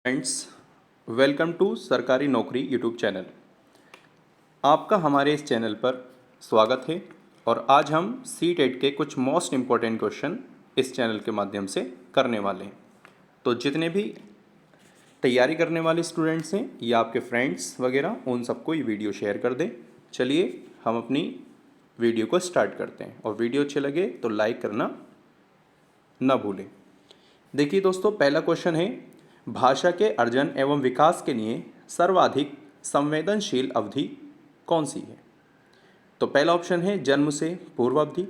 Friends, welcome to सरकारी नौकरी YouTube channel. आपका हमारे इस चैनल पर स्वागत है और आज हम सी टेट के कुछ मोस्ट इम्पॉर्टेंट क्वेश्चन इस चैनल के माध्यम से करने वाले हैं। तो जितने भी तैयारी करने वाले स्टूडेंट्स हैं या आपके फ्रेंड्स वगैरह, उन सबको ये वीडियो शेयर कर दें। चलिए हम अपनी वीडियो को स्टार्ट करते हैं और वीडियो अच्छे लगे तो लाइक करना ना भूलें। देखिए दोस्तों, पहला क्वेश्चन है, भाषा के अर्जन एवं विकास के लिए सर्वाधिक संवेदनशील अवधि कौन सी है? तो पहला ऑप्शन है जन्म से पूर्व अवधि,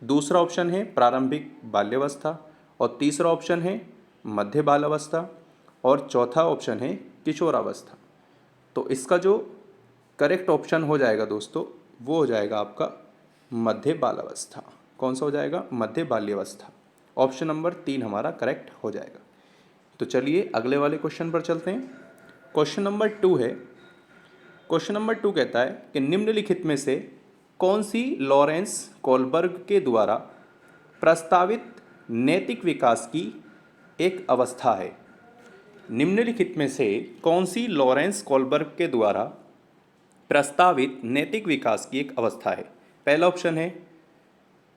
दूसरा ऑप्शन है प्रारंभिक बाल्यावस्था और तीसरा ऑप्शन है मध्य बालावस्था और चौथा ऑप्शन है किशोरावस्था। तो इसका जो करेक्ट ऑप्शन हो जाएगा दोस्तों, वो हो जाएगा आपका मध्य बालावस्था। कौन सा हो जाएगा? मध्य बाल्यावस्था। ऑप्शन नंबर 3 हमारा करेक्ट हो जाएगा। तो चलिए अगले वाले क्वेश्चन पर चलते हैं। क्वेश्चन नंबर 2 है। क्वेश्चन नंबर 2 कहता है कि निम्नलिखित में से कौन सी लॉरेंस कोलबर्ग के द्वारा प्रस्तावित नैतिक विकास की एक अवस्था है? निम्नलिखित में से कौन सी लॉरेंस कोलबर्ग के द्वारा प्रस्तावित नैतिक विकास की एक अवस्था है? पहला ऑप्शन है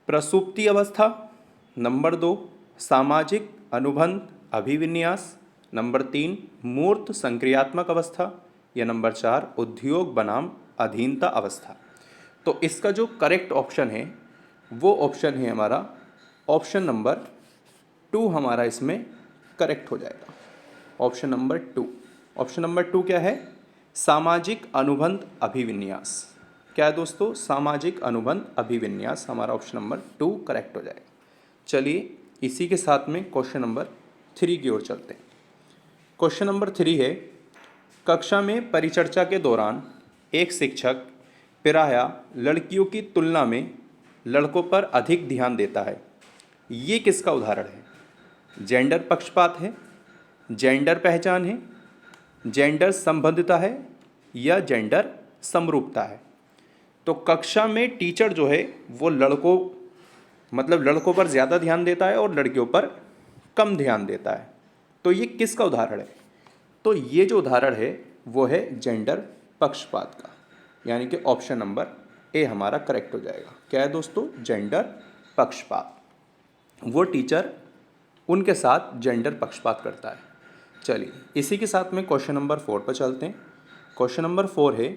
प्रसुप्ति अवस्था, नंबर 2 सामाजिक अनुबंध अभिविन्यास, नंबर 3 मूर्त संक्रियात्मक अवस्था या नंबर 4 उद्योग बनाम अधीनता अवस्था। तो इसका जो करेक्ट ऑप्शन है वो ऑप्शन है हमारा ऑप्शन नंबर 2 हमारा इसमें करेक्ट हो जाएगा। Option number 2। ऑप्शन नंबर 2 क्या है? सामाजिक अनुबंध अभिविन्यास। क्या है दोस्तों? सामाजिक अनुबंध अभिविन्यास हमारा ऑप्शन नंबर 2 करेक्ट हो जाएगा। चलिए इसी के साथ में क्वेश्चन नंबर 3 की ओर चलते हैं। क्वेश्चन नंबर 3 है, कक्षा में परिचर्चा के दौरान एक शिक्षक प्रायः लड़कियों की तुलना में लड़कों पर अधिक ध्यान देता है। ये किसका उदाहरण है? जेंडर पक्षपात है, जेंडर पहचान है, जेंडर संबद्धता है या जेंडर समरूपता है? तो कक्षा में टीचर जो है वो लड़कों पर ज़्यादा ध्यान देता है और लड़कियों पर कम ध्यान देता है। तो ये किसका उदाहरण है? तो ये जो उदाहरण है वो है जेंडर पक्षपात का, यानी कि ऑप्शन नंबर ए हमारा करेक्ट हो जाएगा। क्या है दोस्तों? जेंडर पक्षपात। वो टीचर उनके साथ जेंडर पक्षपात करता है। चलिए इसी के साथ में क्वेश्चन नंबर 4 पर चलते हैं। क्वेश्चन नंबर 4 है,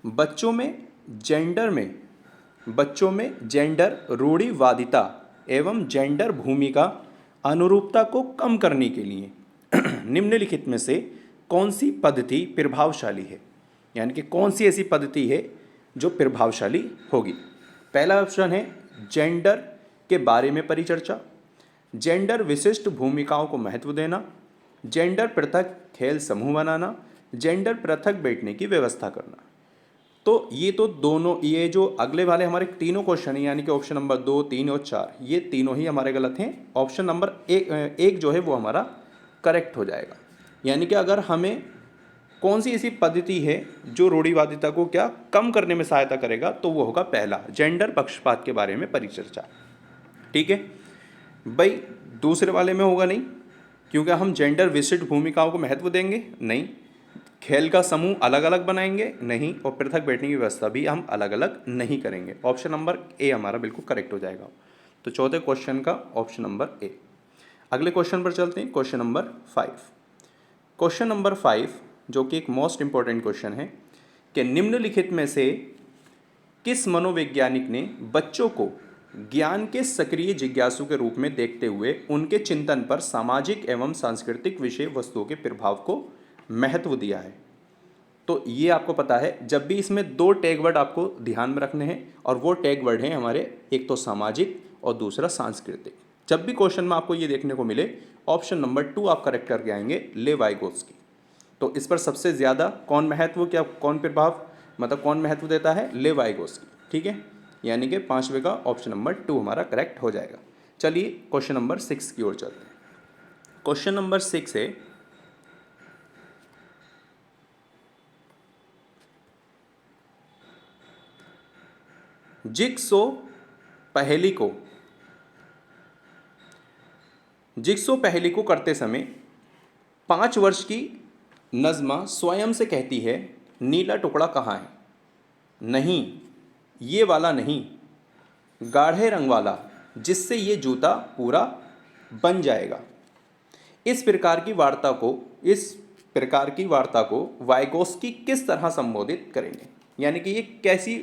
बच्चों में जेंडर रूढ़िवादिता एवं जेंडर भूमिका अनुरूपता को कम करने के लिए निम्नलिखित में से कौन सी पद्धति प्रभावशाली है? यानी कि कौन सी ऐसी पद्धति है जो प्रभावशाली होगी? पहला ऑप्शन है जेंडर के बारे में परिचर्चा, जेंडर विशिष्ट भूमिकाओं को महत्व देना, जेंडर पृथक खेल समूह बनाना, जेंडर पृथक बैठने की व्यवस्था करना। तो ये जो अगले वाले हमारे तीनों क्वेश्चन हैं, यानी कि ऑप्शन नंबर 2, 3 और 4, ये तीनों ही हमारे गलत हैं। ऑप्शन नंबर एक जो है वो हमारा करेक्ट हो जाएगा। यानी कि अगर हमें कौन सी ऐसी पद्धति है जो रूढ़िवादिता को क्या कम करने में सहायता करेगा, तो वो होगा पहला, जेंडर पक्षपात के बारे में परिचर्चा। ठीक है भाई, दूसरे वाले में होगा नहीं, क्योंकि हम जेंडर विशिष्ट भूमिकाओं को महत्व देंगे नहीं, खेल का समूह अलग अलग बनाएंगे नहीं, और पृथक बैठने की व्यवस्था भी हम अलग अलग नहीं करेंगे। ऑप्शन नंबर ए हमारा बिल्कुल करेक्ट हो जाएगा। तो चौथे क्वेश्चन का ऑप्शन नंबर ए। अगले क्वेश्चन पर चलते हैं, क्वेश्चन नंबर 5। क्वेश्चन नंबर 5 जो कि एक मोस्ट इंपॉर्टेंट क्वेश्चन है कि निम्नलिखित में से किस मनोवैज्ञानिक ने बच्चों को ज्ञान के सक्रिय जिज्ञासु के रूप में देखते हुए उनके चिंतन पर सामाजिक एवं सांस्कृतिक विषय वस्तुओं के प्रभाव को महत्व दिया है? तो ये आपको पता है, जब भी इसमें 2 टैग वर्ड आपको ध्यान में रखने हैं, और वो टैग वर्ड हैं हमारे, एक तो सामाजिक और दूसरा सांस्कृतिक। जब भी क्वेश्चन में आपको ये देखने को मिले, ऑप्शन नंबर 2 आप करेक्ट करके आएंगे, लेवाइगोस्की। तो इस पर सबसे ज़्यादा कौन महत्व देता है? लेवाइगोस्की। ठीक है, यानी कि 5वें का ऑप्शन नंबर 2 हमारा करेक्ट हो जाएगा। चलिए क्वेश्चन नंबर 6 की ओर चलते हैं। क्वेश्चन नंबर 6 है, जिग्सो पहेली को करते समय 5 वर्ष की नज़्मा स्वयं से कहती है, नीला टुकड़ा कहाँ है? नहीं, ये वाला नहीं, गाढ़े रंग वाला, जिससे ये जूता पूरा बन जाएगा। इस प्रकार की वार्ता को वाइगोस्की किस तरह संबोधित करेंगे? यानी कि ये कैसी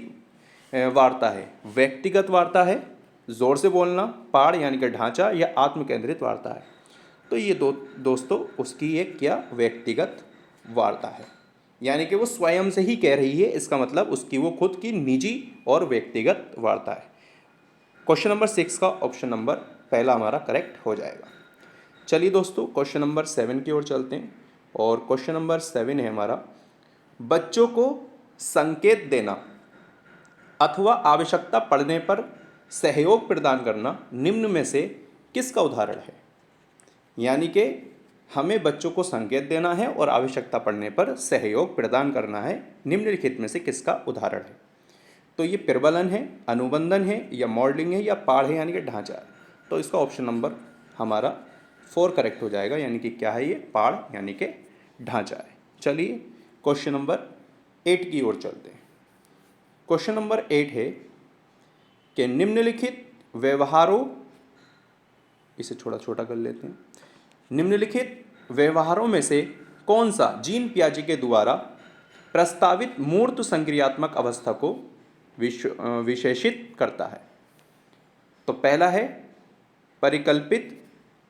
वार्ता है? व्यक्तिगत वार्ता है, जोर से बोलना, पाड़ यानी कि ढांचा, या आत्मकेंद्रित वार्ता है? तो ये दोस्तों उसकी एक क्या व्यक्तिगत वार्ता है, यानी कि वो स्वयं से ही कह रही है, इसका मतलब उसकी वो खुद की निजी और व्यक्तिगत वार्ता है। क्वेश्चन नंबर 6 का ऑप्शन नंबर पहला हमारा करेक्ट हो जाएगा। चलिए दोस्तों क्वेश्चन नंबर 7 की ओर चलते हैं, और क्वेश्चन नंबर 7 है हमारा, बच्चों को संकेत देना अथवा आवश्यकता पड़ने पर सहयोग प्रदान करना निम्न में से किसका उदाहरण है? यानी कि हमें बच्चों को संकेत देना है और आवश्यकता पड़ने पर सहयोग प्रदान करना है, निम्नलिखित में से किसका उदाहरण है? तो ये प्रबलन है, अनुबंधन है, या मॉडलिंग है, या पाड़ है यानी कि ढांचा है? तो इसका ऑप्शन नंबर हमारा 4 करेक्ट हो जाएगा, यानी कि क्या है ये? पाड़ यानी कि ढांचा है। चलिए क्वेश्चन नंबर 8 की ओर चलते हैं। क्वेश्चन नंबर 8 है कि निम्नलिखित व्यवहारों, इसे थोड़ा छोटा कर लेते हैं, निम्नलिखित व्यवहारों में से कौन सा जीन पियाजे के द्वारा प्रस्तावित मूर्त संक्रियात्मक अवस्था को विशेषित करता है? तो पहला है परिकल्पित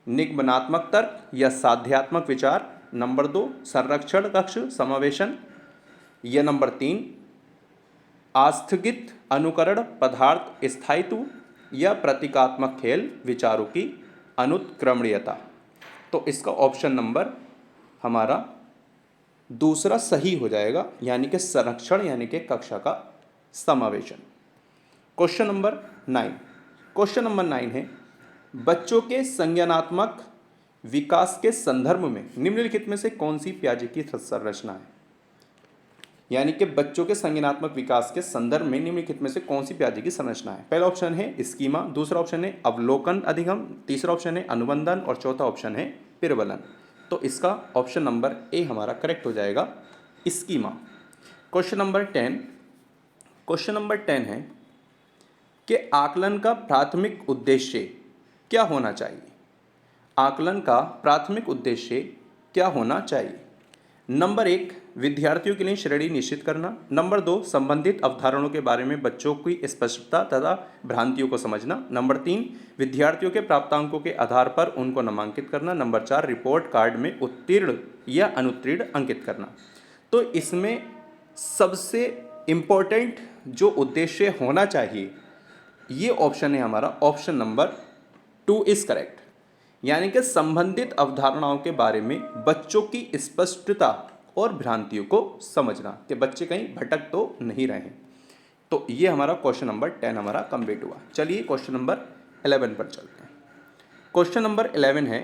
निगमनात्मक तर्क या साध्यात्मक विचार, नंबर 2 संरक्षण कक्ष समावेशन, या नंबर 3 आस्थगित अनुकरण पदार्थ स्थायित्व, या प्रतीकात्मक खेल विचारों की अनुत्क्रमणीयता। तो इसका ऑप्शन नंबर हमारा दूसरा सही हो जाएगा, यानी कि संरक्षण यानी कि कक्षा का समावेशन। क्वेश्चन नंबर 9 है, बच्चों के संज्ञानात्मक विकास के संदर्भ में निम्नलिखित में से कौन सी पियाजे की संरचना है? यानी कि बच्चों के संज्ञानात्मक विकास के संदर्भ में निम्नलिखित में से कौन सी पियाजे की संरचना है? पहला ऑप्शन है स्कीमा, दूसरा ऑप्शन है अवलोकन अधिगम, तीसरा ऑप्शन है अनुबंधन, और चौथा ऑप्शन है प्रबलन। तो इसका ऑप्शन नंबर ए हमारा करेक्ट हो जाएगा, स्कीमा। क्वेश्चन नंबर 10 है कि आकलन का प्राथमिक उद्देश्य क्या होना चाहिए? आकलन का प्राथमिक उद्देश्य क्या होना चाहिए? नंबर 1 विद्यार्थियों के लिए श्रेणी निश्चित करना, नंबर 2 संबंधित अवधारणाओं के बारे में बच्चों की स्पष्टता तथा भ्रांतियों को समझना, नंबर 3 विद्यार्थियों के प्राप्तांकों के आधार पर उनको नामांकित करना, नंबर 4 रिपोर्ट कार्ड में उत्तीर्ण या अनुत्तीर्ण अंकित करना। तो इसमें सबसे इम्पोर्टेंट जो उद्देश्य होना चाहिए, ये ऑप्शन है हमारा ऑप्शन नंबर 2 इज करेक्ट, यानी कि संबंधित अवधारणाओं के बारे में बच्चों की स्पष्टता और भ्रांतियों को समझना, कि बच्चे कहीं भटक तो नहीं रहे। तो ये हमारा क्वेश्चन नंबर 10 हमारा कंप्लीट हुआ। चलिए क्वेश्चन नंबर 11 पर चलते हैं। क्वेश्चन नंबर 11 है,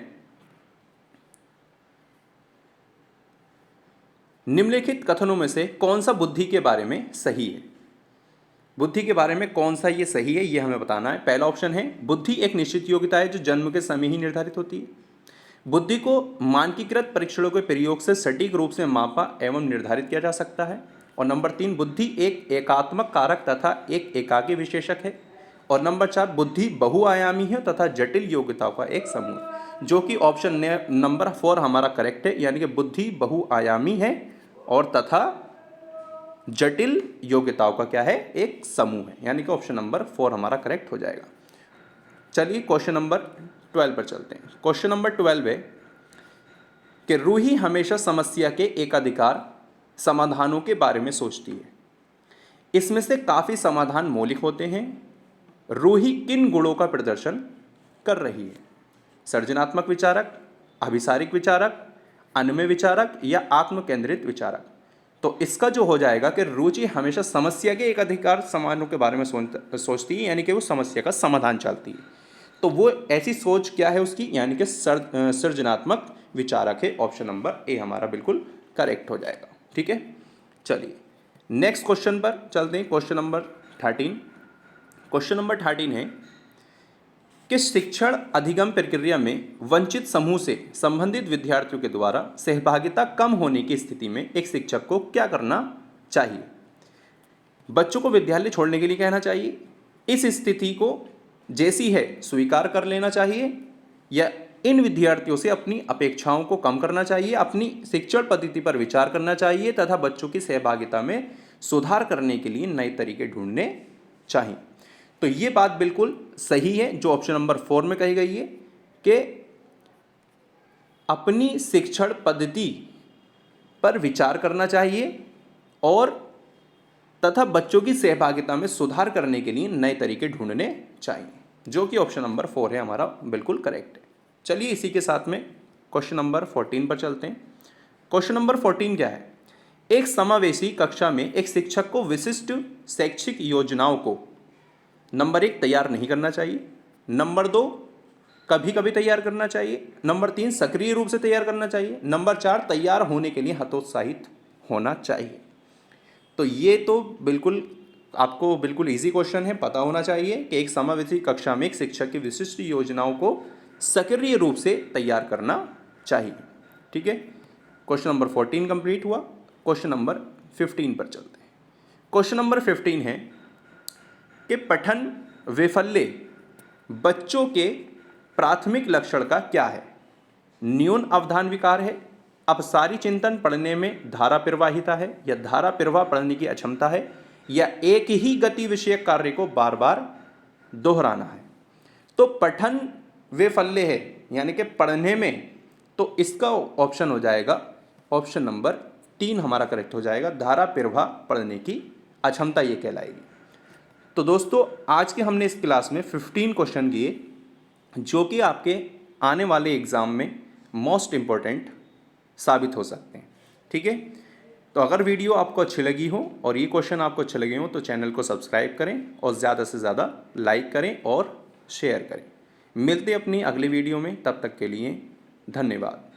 निम्नलिखित कथनों में से कौन सा बुद्धि के बारे में सही है? बुद्धि के बारे में कौन सा ये सही है, ये हमें बताना है। पहला ऑप्शन है बुद्धि एक निश्चित योग्यता है जो जन्म के समय ही निर्धारित होती है। बुद्धि को मानकीकृत परीक्षणों के प्रयोग से सटीक रूप से मापा एवं निर्धारित किया जा सकता है। और नंबर 3 बुद्धि एक एकात्मक कारक तथा एक एकाकी विशेषक है। और नंबर 4 बुद्धि बहुआयामी है तथा जटिल योग्यताओं का एक समूह, जो कि ऑप्शन नंबर 4 हमारा करेक्ट है, यानी कि बुद्धि बहुआयामी है और तथा जटिल योग्यताओं का क्या है? एक समूह है, यानी कि ऑप्शन नंबर 4 हमारा करेक्ट हो जाएगा। चलिए क्वेश्चन नंबर 12 पर चलते हैं। क्वेश्चन नंबर 12 है कि रूही हमेशा समस्या के एकाधिकार समाधानों के बारे में सोचती है। इसमें से काफ़ी समाधान मौलिक होते हैं। रूही किन गुणों का प्रदर्शन कर रही है? सृजनात्मक विचारक, अभिसारिक विचारक, अन्वय विचारक, या आत्मकेंद्रित विचारक? तो इसका जो हो जाएगा कि रुचि हमेशा समस्या के एकाधिकार समाधानों के बारे में सोचती है, यानी कि वो समस्या का समाधान चाहती है। तो वो ऐसी सोच क्या है उसकी? यानी कि सृजनात्मक विचारक है। ऑप्शन नंबर ए हमारा बिल्कुल करेक्ट हो जाएगा। ठीक है, चलिए नेक्स्ट क्वेश्चन पर चलते हैं। क्वेश्चन नंबर 13 है कि शिक्षण अधिगम प्रक्रिया में वंचित समूह से संबंधित विद्यार्थियों के द्वारा सहभागिता कम होने की स्थिति में एक शिक्षक को क्या करना चाहिए? बच्चों को विद्यालय छोड़ने के लिए कहना चाहिए, इस स्थिति को जैसी है स्वीकार कर लेना चाहिए, या इन विद्यार्थियों से अपनी अपेक्षाओं को कम करना चाहिए, अपनी शिक्षण पद्धति पर विचार करना चाहिए तथा बच्चों की सहभागिता में सुधार करने के लिए नए तरीके ढूंढने चाहिए। तो ये बात बिल्कुल सही है जो ऑप्शन नंबर 4 में कही गई है कि अपनी शिक्षण पद्धति पर विचार करना चाहिए और तथा बच्चों की सहभागिता में सुधार करने के लिए नए तरीके ढूंढने चाहिए, जो कि ऑप्शन नंबर 4 है हमारा, बिल्कुल करेक्ट है। चलिए इसी के साथ में क्वेश्चन नंबर 14 पर चलते हैं। क्वेश्चन नंबर 14 क्या है? एक समावेशी कक्षा में एक शिक्षक को विशिष्ट शैक्षिक योजनाओं को नंबर 1 तैयार नहीं करना चाहिए, नंबर 2 कभी कभी तैयार करना चाहिए, नंबर 3 सक्रिय रूप से तैयार करना चाहिए, नंबर 4 तैयार होने के लिए हतोत्साहित होना चाहिए। तो ये तो बिल्कुल आपको बिल्कुल इजी क्वेश्चन है, पता होना चाहिए कि एक समावेशी कक्षा में एक शिक्षक की विशिष्ट योजनाओं को सक्रिय रूप से तैयार करना चाहिए। ठीक है, क्वेश्चन नंबर 14 कंप्लीट हुआ। क्वेश्चन नंबर 15 पर चलते हैं। क्वेश्चन नंबर 15 है कि पठन वैफल्य बच्चों के प्राथमिक लक्षण का क्या है? न्यून अवधान विकार है, अपसारी चिंतन पढ़ने में धारा प्रवाहिता है, या धारा प्रवाह पढ़ने की अक्षमता है, या एक ही गति विषयक कार्य को बार बार दोहराना है। तो पठन वैफल्य है यानी कि पढ़ने में, तो इसका ऑप्शन हो जाएगा ऑप्शन नंबर 3 हमारा करेक्ट हो जाएगा, धारा प्रवाह पढ़ने की अक्षमता ये कहलाएगी। तो दोस्तों आज के हमने इस क्लास में 15 क्वेश्चन किए जो कि आपके आने वाले एग्ज़ाम में मोस्ट इम्पोर्टेंट साबित हो सकते हैं। ठीक है, तो अगर वीडियो आपको अच्छी लगी हो और ये क्वेश्चन आपको अच्छे लगे हो तो चैनल को सब्सक्राइब करें और ज़्यादा से ज़्यादा लाइक करें और शेयर करें। मिलते अपनी अगली वीडियो में, तब तक के लिए धन्यवाद।